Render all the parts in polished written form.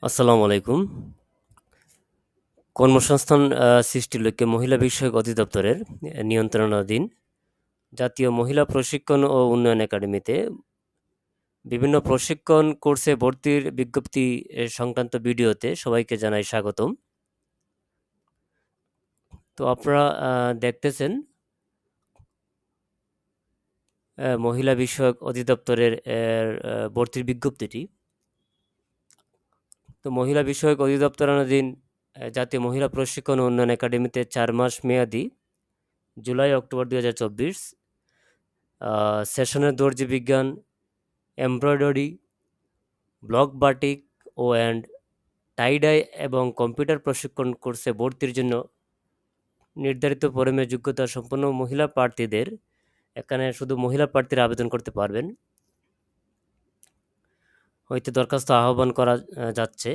আসসালামু আলাইকুম। কর্মসংস্থান সৃষ্টির লক্ষ্যে মহিলা বিষয়ক অধিদপ্তরের নিয়ন্ত্রণাধীন জাতীয় মহিলা প্রশিক্ষণ ও উন্নয়ন একাডেমিতে বিভিন্ন প্রশিক্ষণ কোর্সে ভর্তির বিজ্ঞপ্তি সংক্রান্ত ভিডিওতে সবাইকে জানাই স্বাগতম। তো আপনারা দেখতেছেন মহিলা বিষয়ক অধিদপ্তরের ভর্তির বিজ্ঞপ্তিটি। তো মহিলা বিষয়ক অধিদপ্তরাধীন জাতীয় মহিলা প্রশিক্ষণ ও উন্নয়ন একাডেমিতে 4 মাস মেয়াদি জুলাই-অক্টোবর 2024 সেশনের দর্জি বিজ্ঞান, এমব্রয়ডারি, ব্লক বাটিক ও টাই-ডাই এবং কম্পিউটার প্রশিক্ষণ কোর্সে ভর্তির জন্য নির্ধারিত ফরমে যোগ্যতা সম্পন্ন মহিলা প্রার্থীদের, এখানে শুধু মহিলা প্রার্থীরা আবেদন করতে পারবেন, হইতে দরখাস্ত আহ্বান করা যাচ্ছে।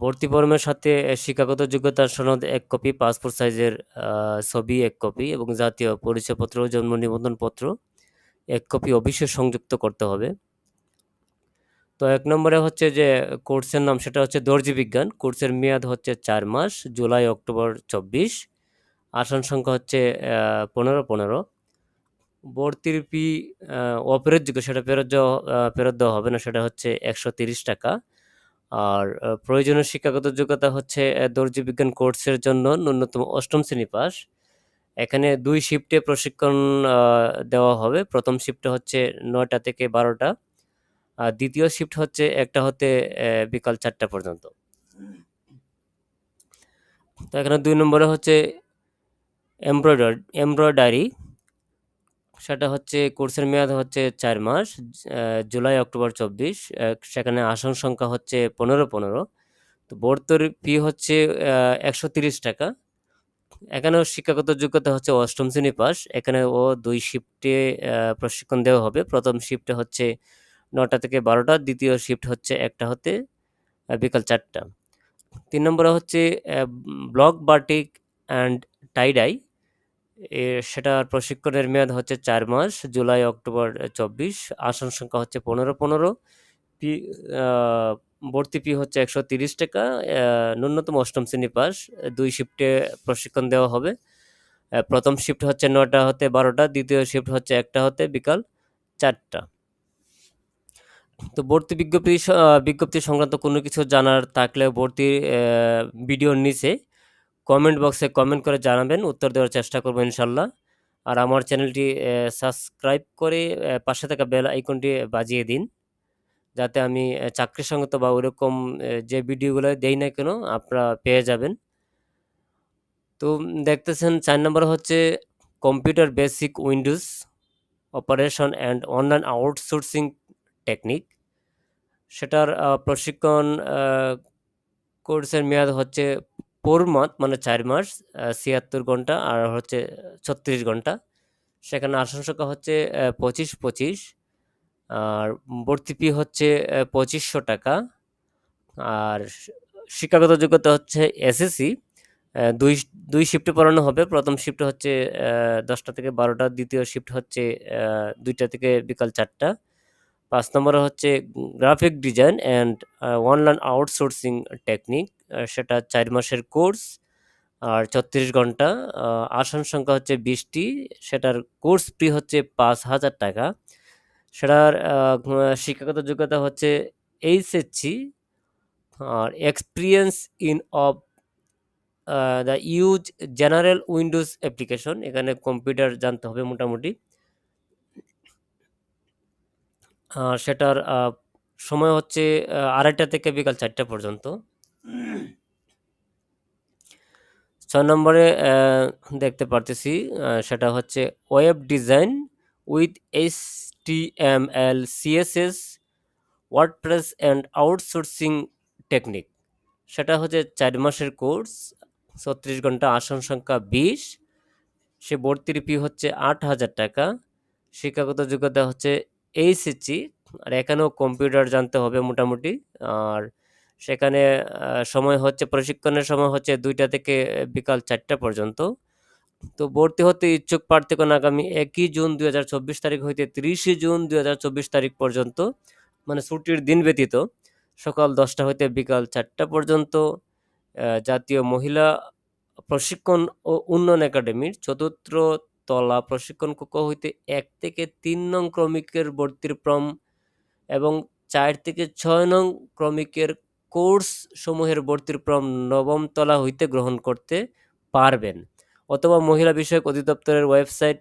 ভর্তি ফরমের সাথে শিক্ষাগত যোগ্যতার সনদ 1 কপি, পাসপোর্ট সাইজের ছবি 1 কপি এবং জাতীয় পরিচয়পত্র ও জন্ম নিবন্ধনপত্র 1 কপি অবশ্যই সংযুক্ত করতে হবে। তো 1 নম্বরে হচ্ছে যে কোর্সের নাম, সেটা হচ্ছে দর্জি বিজ্ঞান। কোর্সের মেয়াদ হচ্ছে 4 মাস, জুলাই-অক্টোবর 24। আসন সংখ্যা হচ্ছে 15। ভর্তির ফি অফেরতযোগ্য, সেটা ফেরত দেওয়া হবে না, সেটা হচ্ছে 130 টাকা। আর প্রয়োজনীয় শিক্ষাগত যোগ্যতা হচ্ছে দর্জি বিজ্ঞান কোর্সের জন্য ন্যূনতম 8ম শ্রেণী পাস। এখানে 2 শিফটে প্রশিক্ষণ দেওয়া হবে। প্রথম শিফটে হচ্ছে 9টা থেকে 12টা। আর দ্বিতীয় শিফট হচ্ছে 1টা হতে বিকাল 4টা পর্যন্ত। তো এখানে 2 নম্বরে হচ্ছে এমব্রয়ডারি, সেটা হচ্ছে কোর্সের মেয়াদ হচ্ছে 4 মাস, জুলাই-অক্টোবর 24। সেখানে আসন সংখ্যা হচ্ছে 15। তো ভর্তির ফি হচ্ছে 130 টাকা। এখানেও শিক্ষাগত যোগ্যতা হচ্ছে 8ম শ্রেণী পাস। এখানেও 2 শিফটে প্রশিক্ষণ দেওয়া হবে। প্রথম শিফটে হচ্ছে 9টা থেকে 12টা, দ্বিতীয় শিফট হচ্ছে 1টা হতে বিকাল 4টা। 3 নম্বরে হচ্ছে ব্লক বাটিক অ্যান্ড টাই-ডাই, সেটার প্রশিক্ষণের মেয়াদ হচ্ছে 4 মাস, জুলাই-অক্টোবর 24। আসন সংখ্যা হচ্ছে 15। ফি ভর্তি ফি হচ্ছে 130 টাকা। ন্যূনতম 8ম শ্রেণী পাস। 2 শিফটে প্রশিক্ষণ দেওয়া হবে। প্রথম শিফট হচ্ছে 9টা হতে 12টা, দ্বিতীয় শিফট হচ্ছে 1টা হতে বিকাল 4টা। তো ভর্তি বিজ্ঞপ্তি সংক্রান্ত কোনো কিছু জানার থাকলে ভর্তির ভিডিওর নিচে কমেন্ট বক্সে কমেন্ট করে জানাবেন, উত্তর দেওয়ার চেষ্টা করব ইনশাল্লাহ। আর আমার চ্যানেলটি সাবস্ক্রাইব করে পাশে থাকা বেল আইকনটি বাজিয়ে দিন, যাতে আমি চাকরি সংক্রান্ত বা ওইরকম যে ভিডিওগুলো দেই না কেন আপনারা পেয়ে যাবেন। তো দেখতেছেন 4 নম্বর হচ্ছে computer basic Windows operation and online outsourcing technique, সেটার প্রশিক্ষণ কোর্সের মেয়াদ হচ্ছে 4 মান্থ, মানে 4 মাস, 76 ঘন্টা আর হচ্ছে 36 ঘন্টা। সেখানে আসন সংখ্যা হচ্ছে 25। আর ভর্তি ফি হচ্ছে 2500 টাকা। আর শিক্ষাগত যোগ্যতা হচ্ছে এসএসসি। দুই দুই শিফটে পড়ানো হবে। প্রথম শিফট হচ্ছে 10টা থেকে 12টা, দ্বিতীয় শিফট হচ্ছে 2টা থেকে বিকাল 4টা। 5 নম্বরে হচ্ছে graphic design and online outsourcing technique, সেটা 4 মাসের কোর্স আর 36 ঘন্টা। আসন সংখ্যা হচ্ছে 20টি। সেটার কোর্স ফি হচ্ছে 5,000 টাকা। সেটার শিক্ষাগত যোগ্যতা হচ্ছে এইচএসসি আর experience in of the use general windows application. এখানে কম্পিউটার জানতে হবে মোটামুটি। সেটার সময় হচ্ছে 2:30 থেকে বিকাল 4টা পর্যন্ত। 6 নম্বরে দেখতে পারতেছি সেটা হচ্ছে web design with HTML, CSS, WordPress and outsourcing technique, সেটা হচ্ছে 4 মাসের কোর্স, 36 ঘন্টা, আসন সংখ্যা 20। সে ভর্তির ফি হচ্ছে 8,000 টাকা। শিক্ষাগত যোগ্যতা হচ্ছে এইচএসসি। আর এখানেও কম্পিউটার জানতে হবে মোটামুটি। আর সেখানে সময় হচ্ছে, প্রশিক্ষণের সময় হচ্ছে 2টা থেকে বিকাল 4টা পর্যন্ত। তো ভর্তি হতে ইচ্ছুক প্রার্থীগণ আগামী 1 জুন 2024 তারিখ হইতে 30 জুন 2024 তারিখ পর্যন্ত, মানে ছুটির দিন ব্যতীত সকাল 10টা হইতে বিকাল 4টা পর্যন্ত। জাতীয় মহিলা প্রশিক্ষণ ও উন্নয়ন একাডেমির 4র্থ তলা প্রশিক্ষণ কক্ষ হইতে 1 থেকে 3 নং ক্রমিকের ভর্তির ফর্ম এবং 4 থেকে 6 নং ক্রমিকের কোর্স সমূহের ভর্তির ফর্ম 9ম তলা হইতে গ্রহণ করতে পারবেন, অথবা মহিলা বিষয়ক অধিদপ্তরের ওয়েবসাইট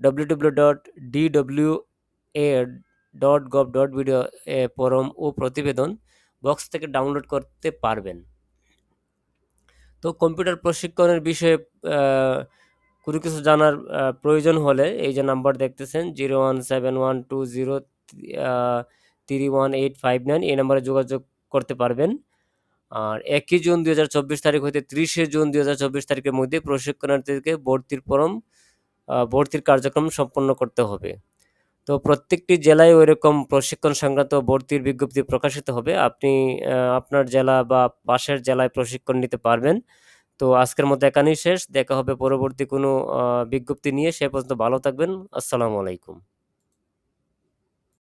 www.dwa.gov.bd ফরম ও প্রতিবেদন বক্স থেকে ডাউনলোড করতে পারবেন। তো কম্পিউটার প্রশিক্ষণের বিষয়ে কোনো কিছু জানার প্রয়োজন হলে এই যে নাম্বার দেখতেছেন 01712031859 এই নাম্বারে যোগাযোগ করতে পারবেন। আর 1 জুন 2024 তারিখ হইতে 30 জুন 2024 তারিখের মধ্যে প্রশিক্ষণার্থীদেরকে ভর্তির কার্যক্রম সম্পন্ন করতে হবে। তো প্রত্যেকটি জেলায় ওইরকম প্রশিক্ষণ সংক্রান্ত ভর্তির বিজ্ঞপ্তি প্রকাশিত হবে, আপনি আপনার জেলা বা পাশের জেলায় প্রশিক্ষণ নিতে পারবেন। তো আজকের মতো এখানেই শেষ, দেখা হবে পরবর্তী কোনো বিজ্ঞপ্তি নিয়ে। সে পর্যন্ত ভালো থাকবেন। আসসালামু আলাইকুম।